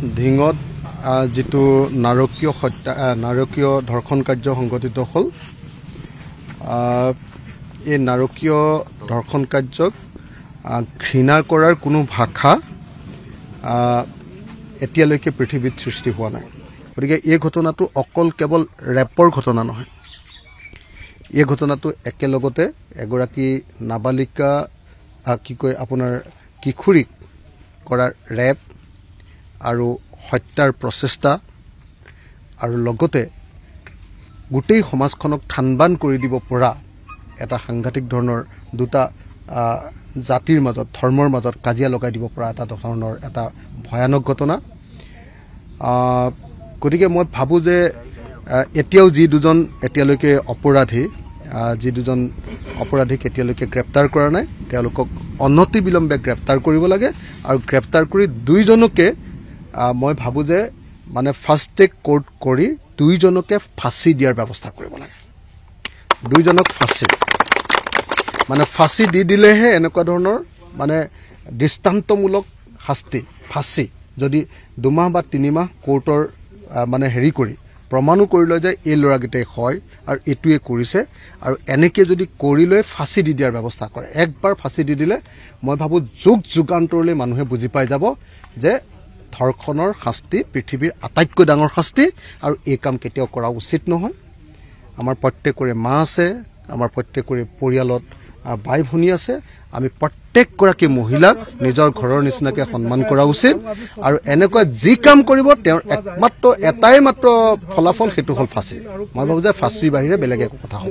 ধিঙত যেটো নাৰকীয় ধৰ্ষণ কাৰ্য সংঘটিত হল এই নাৰকীয় ধৰ্ষণ কাৰ্যক ঘৃণা কৰাৰ কোনো ভাষা এতিয়ালৈকে পৃথিৱীত সৃষ্টি হোৱা নাই গতিকে এই ঘটনাটো অকল কেৱল ৰেপৰ ঘটনা নহয় এই ঘটনাটো একেলগতে এগৰাকী নাবালিকা কি কয় আপোনাৰ কিশোৰীক কৰাৰ ৰেপ আৰু হত্যাৰ প্ৰচেষ্টা আৰু লগতে গোটেই সমাজখনক থানবান কৰি দিব পৰা এটা সাংঘাতিক ধৰণৰ দুটা জাতিৰ মাজত ধৰ্মৰ মাজত কাজিয়া লগাই দিব পৰা এটা ধৰণৰ এটা ভয়ানক ঘটনা গতিকে মই ভাবো যে এতিয়াও যি দুজন এতিয়ালৈকে অপৰাধী এতিয়ালৈকে গ্ৰেপ্তাৰ কৰা নাই তেওঁলোকক অনতি বিলম্বে গ্ৰেপ্তাৰ কৰিব লাগে আৰু গ্ৰেপ্তাৰ কৰি দুইজনকে মই ভাবো যে মানে ফাৰ্ষ্ট ট্ৰেক কোৰ্ট কৰি দুইজনকে ফাঁসি দিয়াৰ ব্যৱস্থা কৰিব লাগে দুইজনক ফাঁসি দি দিলেহে এনেকুৱা ধৰণৰ মানে দৃষ্টান্তমূলক শাস্তি ফাঁসি যদি 2 মাহ বা 3 মাহ কোৰ্টৰ মানে হেৰি কৰি প্ৰমাণো কৰি লয় যে এই লৰাগিটাই হয় আৰু এটুৱে কৰিছে আৰু এনেকে যদি কৰি লৈ ফাঁসি দি দিয়াৰ ব্যৱস্থা কৰে একবাৰ ফাঁসি দি দিলে মই ভাবো যুগান্তৰলৈ মানুহে বুজি পাই যাব যে ধৰ্ষণৰ শাস্তি পৃথিৱীৰ আটাইতকৈ ডাঙৰ শাস্তি আৰু এই কাম কেতিয়াও কৰা উচিত নহয় আমাৰ প্ৰত্যেকৰে মা আছে আমাৰ প্ৰত্যেকৰে পৰিয়ালত ভাই ভনী আছে আমি প্ৰত্যেকগৰাকী মহিলাক নিজৰ ঘৰৰ নিচিনাকৈ সন্মান কৰা উচিত আৰু এনেকুৱা যি কাম কৰিব তেওঁৰ একমাত্ৰ এটাই মাত্ৰ ফলাফল হেতু হল ফাঁসি মই ভাবো যে ফাঁসিৰ বাহিৰে বেলেগ একো কথা